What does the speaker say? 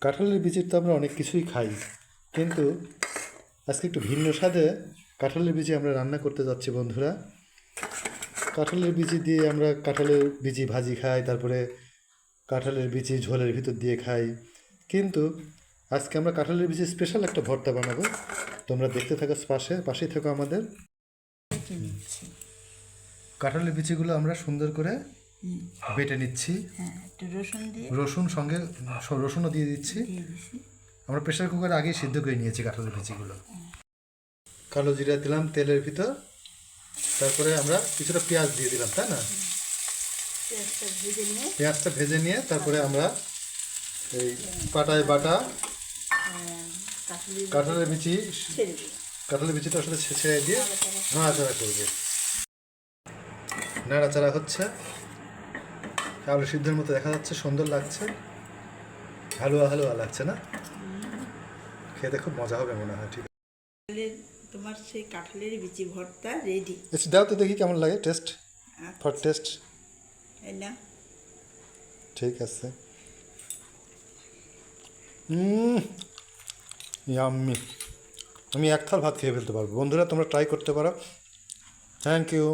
কাঁঠালের বীজের তো আমরা অনেক কিছুই খাই, কিন্তু আজকে একটু ভিন্ন স্বাদে কাঁঠালের বীজে আমরা রান্না করতে যাচ্ছি বন্ধুরা। কাঁঠালের বীজি দিয়ে আমরা কাঁঠালের বীজি ভাজি খাই, তারপরে কাঁঠালের বীজি ঝোলের ভিতর দিয়ে খাই, কিন্তু আজকে আমরা কাঁঠালের বীজে স্পেশাল একটা ভর্তা বানাবো। তোমরা দেখতে থাকো, পাশেই থাকো আমাদের। বেটে নিচ্ছি। কাঁঠালের বীজিগুলো আমরা সুন্দর করে বেটে নিচ্ছি। হ্যাঁ, একটু রসুন দিয়ে রসুন সঙ্গে রসুনও দিয়ে দিচ্ছি। দিয়ে দিছি। আমরা প্রেসার কুকারে আগেই সিদ্ধ করে নিয়েছি কাঁঠালের বীজিগুলো। কালো জিরা দিলাম তেলের ভিতর, তারপরে আমরা কিছুটা পেঁয়াজ দিয়ে দিলাম, তাই না? পেঁয়াজটা ভেজে নিয়ে পেঁয়াজটা ভেজে নিয়ে তারপরে আমরা এই পাটায় বাটা কাঁঠালের বিচি ছেড়ে দিই। কাঁঠালের বিচিটা আসলে ছেড়ে দিয়ে নাড়াচাড়া করবে। নাড়াচাড়া হচ্ছে, আলু সিদ্ধের মতো দেখা যাচ্ছে, সুন্দর লাগছে, হালুয়া হালুয়া লাগছে না? খেতে খুব মজা হবে মনে হয়। ঠিক তোমার সেই কাঁঠালের বিচি ভর্তা রেডি। আছে, দাও তো দেখি কেমন লাগে, টেস্ট ফর টেস্ট। এই না, ঠিক আছে। ইয়াম্মি। আমি এক থাল ভাত খেয়ে ফেলতে পারবো বন্ধুরা, তোমরা ট্রাই করতে পারো। Thank you.